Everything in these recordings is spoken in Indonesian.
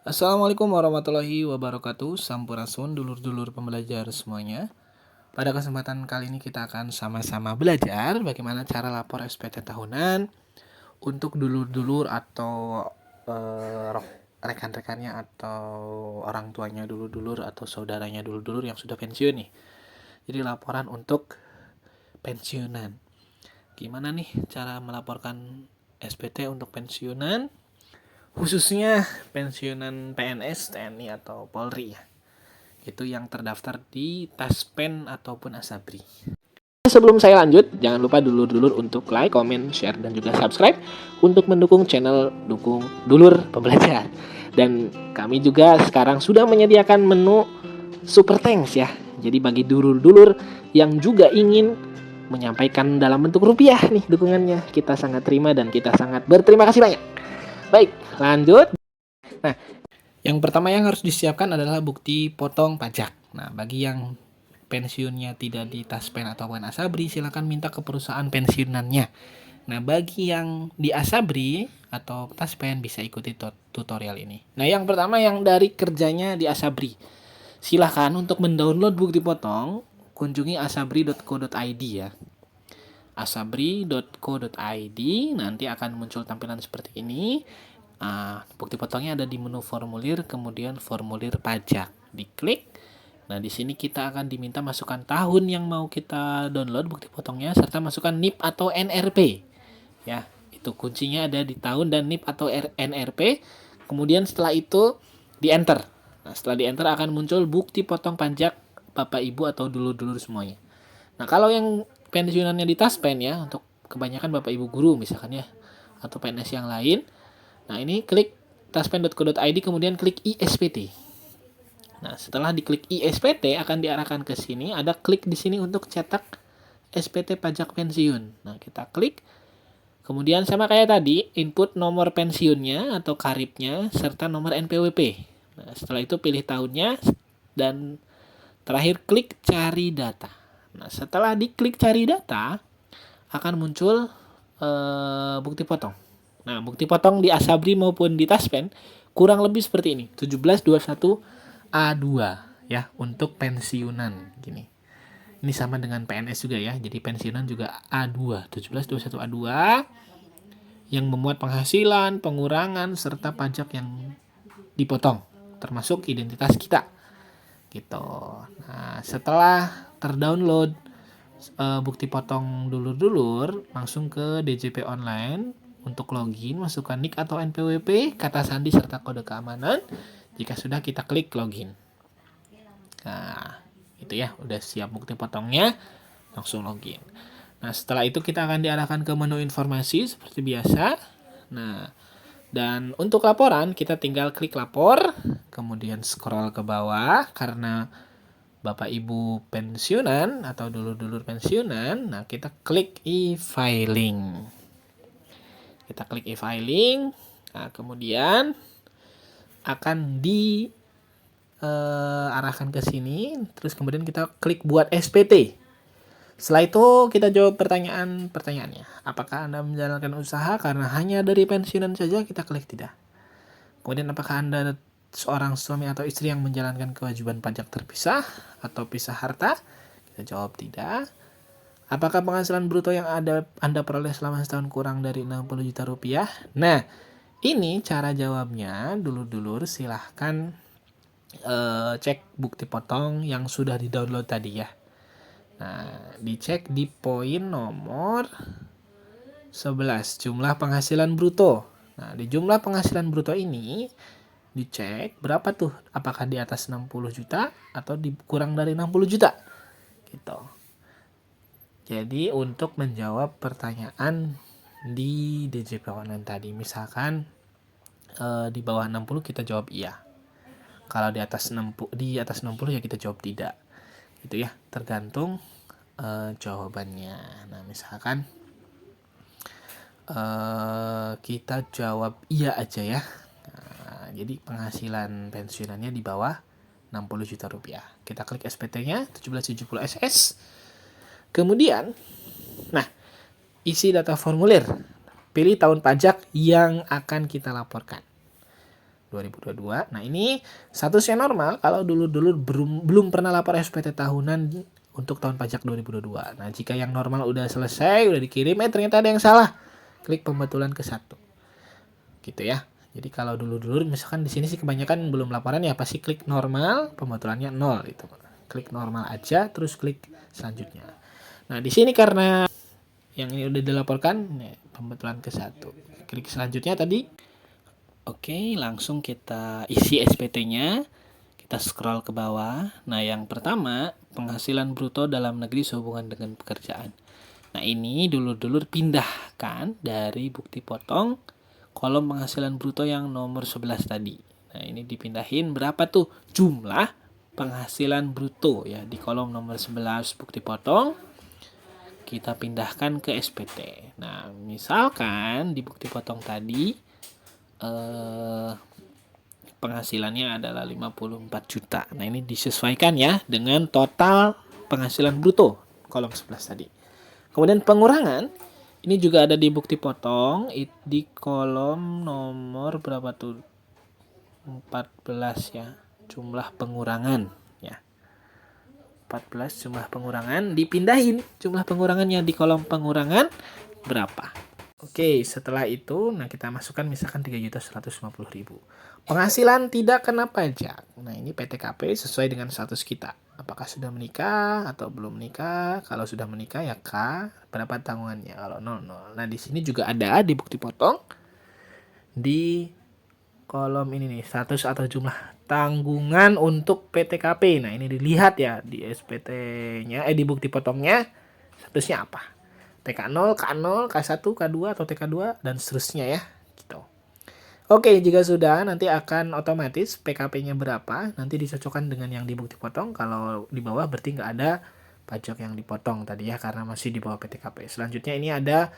Assalamualaikum warahmatullahi wabarakatuh. Sampurasun dulur-dulur pembelajar semuanya. Pada kesempatan kali ini kita akan sama-sama belajar bagaimana cara lapor SPT tahunan untuk dulur-dulur atau eh, rekan-rekannya atau orang tuanya dulur-dulur atau saudaranya dulur-dulur yang sudah pensiun nih. Jadi laporan untuk pensiunan. Gimana nih cara melaporkan SPT untuk pensiunan? Khususnya pensiunan PNS, TNI atau Polri ya. Itu yang terdaftar di Taspen ataupun Asabri. Sebelum saya lanjut, jangan lupa dulur-dulur untuk like, comment, share, dan juga subscribe untuk mendukung channel Dukung Dulur Pembelajar. Dan kami juga sekarang sudah menyediakan menu Super Thanks ya. Jadi bagi dulur-dulur yang juga ingin menyampaikan dalam bentuk rupiah nih dukungannya, kita sangat terima dan kita sangat berterima kasih banyak. Baik, lanjut. Nah, yang pertama yang harus disiapkan adalah bukti potong pajak. Nah, bagi yang pensiunnya tidak di Taspen ataupun Asabri, silakan minta ke perusahaan pensiunannya. Nah, bagi yang di Asabri atau Taspen bisa ikuti tutorial ini. Nah, yang pertama yang dari kerjanya di Asabri. Silahkan untuk mendownload bukti potong, kunjungi asabri.co.id ya. asabri.co.id, nanti akan muncul tampilan seperti ini. Bukti potongnya ada di menu formulir, kemudian formulir pajak. Diklik. Nah, di sini kita akan diminta masukkan tahun yang mau kita download bukti potongnya serta masukkan NIP atau NRP. Ya, itu kuncinya ada di tahun dan NIP atau NRP. Kemudian setelah itu di enter. Nah, setelah di enter akan muncul bukti potong pajak Bapak Ibu atau dulur-dulur semuanya. Nah, kalau yang pensiunannya di Taspen ya, untuk kebanyakan Bapak Ibu guru misalkan ya, atau PNS yang lain. Nah, ini klik taspen.co.id kemudian klik ISPT. Nah, setelah diklik ISPT akan diarahkan ke sini, ada klik di sini untuk cetak SPT pajak pensiun. Nah, kita klik. Kemudian sama kayak tadi, input nomor pensiunnya atau karipnya serta nomor NPWP. Nah, setelah itu pilih tahunnya dan terakhir klik cari data. Nah, setelah diklik cari data akan muncul bukti potong. Nah, bukti potong di Asabri maupun di Taspen kurang lebih seperti ini, 1721 A2 ya untuk pensiunan gini. Ini sama dengan PNS juga ya. Jadi pensiunan juga A2, 1721 A2 yang memuat penghasilan, pengurangan serta pajak yang dipotong termasuk identitas kita. Gitu. Nah, setelah terdownload bukti potong dulur-dulur, langsung ke DJP online untuk login, masukkan NIK atau NPWP, kata sandi serta kode keamanan. Jika sudah kita klik login. Nah, itu ya, udah siap bukti potongnya, langsung login. Nah, setelah itu kita akan diarahkan ke menu informasi seperti biasa. Nah, dan untuk laporan kita tinggal klik lapor, kemudian scroll ke bawah karena Bapak Ibu pensiunan atau dulur-dulur pensiunan, nah kita klik e-filing. Kita klik e-filing, nah kemudian akan diarahkan ke sini, terus kemudian kita klik buat SPT. Setelah itu kita jawab pertanyaannya. Apakah Anda menjalankan usaha karena hanya dari pensiunan saja? Kita klik tidak. Kemudian apakah Anda seorang suami atau istri yang menjalankan kewajiban pajak terpisah atau pisah harta? Kita jawab tidak. Apakah penghasilan bruto yang Anda peroleh selama setahun kurang dari 60 juta rupiah? Nah, ini cara jawabnya. Dulur-dulur silahkan cek bukti potong yang sudah di-download tadi ya. Nah, dicek di poin nomor 11, jumlah penghasilan bruto. Nah, di jumlah penghasilan bruto ini dicek berapa tuh, apakah di atas 60 juta atau kurang dari 60 juta gitu. Jadi untuk menjawab pertanyaan di DJP online tadi, misalkan di bawah 60 kita jawab iya, kalau di atas 60 ya kita jawab tidak gitu ya, tergantung jawabannya. Nah, misalkan kita jawab iya aja ya. Jadi penghasilan pensiunannya di bawah 60 juta rupiah. Kita klik SPT-nya 1770 SS. Kemudian, nah, isi data formulir. Pilih tahun pajak yang akan kita laporkan. 2022. Nah, ini statusnya normal kalau dulur-dulur belum pernah lapor SPT tahunan untuk tahun pajak 2022. Nah, jika yang normal udah selesai, udah dikirim, ternyata ada yang salah, klik pembetulan ke 1. Gitu ya. Jadi kalau dulur-dulur misalkan di sini sih kebanyakan belum laporan ya, pasti klik normal, pembetulannya 0 itu. Klik normal aja terus klik selanjutnya. Nah, di sini karena yang ini udah dilaporkan, pembetulan ke 1. Klik selanjutnya tadi. Oke, langsung kita isi SPT-nya. Kita scroll ke bawah. Nah, yang pertama, penghasilan bruto dalam negeri sehubungan dengan pekerjaan. Nah, ini dulur-dulur pindahkan dari bukti potong kolom penghasilan bruto yang nomor 11 tadi. Nah, ini dipindahin berapa tuh jumlah penghasilan bruto ya di kolom nomor 11 bukti potong. Kita pindahkan ke SPT. Nah, misalkan di bukti potong tadi penghasilannya adalah 54 juta. Nah, ini disesuaikan ya dengan total penghasilan bruto kolom 11 tadi. Kemudian pengurangan ini juga ada di bukti potong di kolom nomor berapa tuh? 14 ya. Jumlah pengurangan ya. 14 jumlah pengurangan dipindahin jumlah pengurangannya di kolom pengurangan berapa. Oke, setelah itu nah kita masukkan misalkan 3.150.000. Penghasilan tidak kena pajak. Nah, ini PTKP sesuai dengan status kita. Apakah sudah menikah atau belum menikah? Kalau sudah menikah ya K, berapa tanggungannya? Kalau 00. Nah, di sini juga ada di bukti potong di kolom ini nih, status atau jumlah tanggungan untuk PTKP. Nah, ini dilihat ya di SPT-nya, di bukti potongnya statusnya apa. TK0, K0, K1, K2 atau TK2 dan seterusnya ya, gitu. Oke, jika sudah nanti akan otomatis PKP-nya berapa, nanti dicocokkan dengan yang di bukti potong. Kalau di bawah berarti nggak ada pajak yang dipotong tadi ya, karena masih di bawah PTKP. Selanjutnya ini ada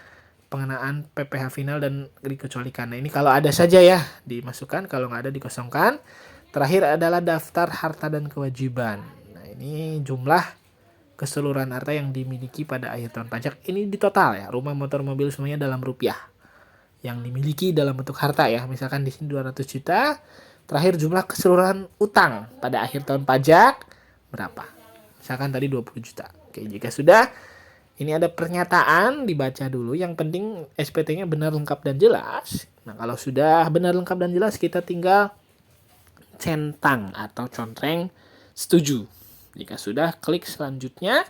pengenaan PPh final dan dikecualikan. Nah, ini kalau ada saja ya dimasukkan, kalau nggak ada dikosongkan. Terakhir adalah daftar harta dan kewajiban. Nah, ini jumlah keseluruhan harta yang dimiliki pada akhir tahun pajak. Ini di total ya, rumah, motor, mobil semuanya dalam rupiah yang dimiliki dalam bentuk harta ya. Misalkan di sini 200 juta. Terakhir jumlah keseluruhan utang pada akhir tahun pajak berapa? Misalkan tadi 20 juta. Oke, jika sudah ini ada pernyataan, dibaca dulu. Yang penting SPT-nya benar, lengkap, dan jelas. Nah, kalau sudah benar, lengkap, dan jelas, kita tinggal centang atau contreng setuju. Jika sudah, klik selanjutnya.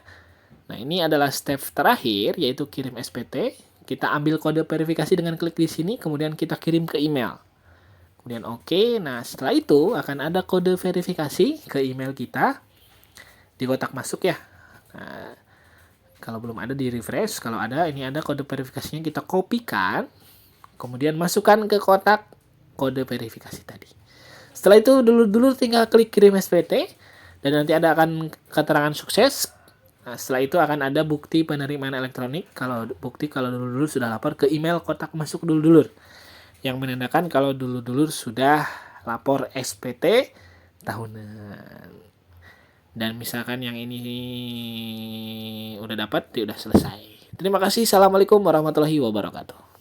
Nah, ini adalah step terakhir, yaitu kirim SPT. Kita ambil kode verifikasi dengan klik di sini, kemudian kita kirim ke email. Kemudian oke. Nah, setelah itu akan ada kode verifikasi ke email kita di kotak masuk ya. Nah, kalau belum ada di refresh, kalau ada ini ada kode verifikasinya, kita kopikan, kemudian masukkan ke kotak kode verifikasi tadi. Setelah itu dulur-dulur tinggal klik kirim SPT dan nanti ada akan keterangan sukses. Nah, setelah itu akan ada bukti penerimaan elektronik kalau dulur-dulur sudah lapor ke email kotak masuk dulur-dulur yang menandakan kalau dulur-dulur sudah lapor SPT tahunan. Dan misalkan yang ini udah dapat, dia udah selesai. Terima kasih. Assalamualaikum warahmatullahi wabarakatuh.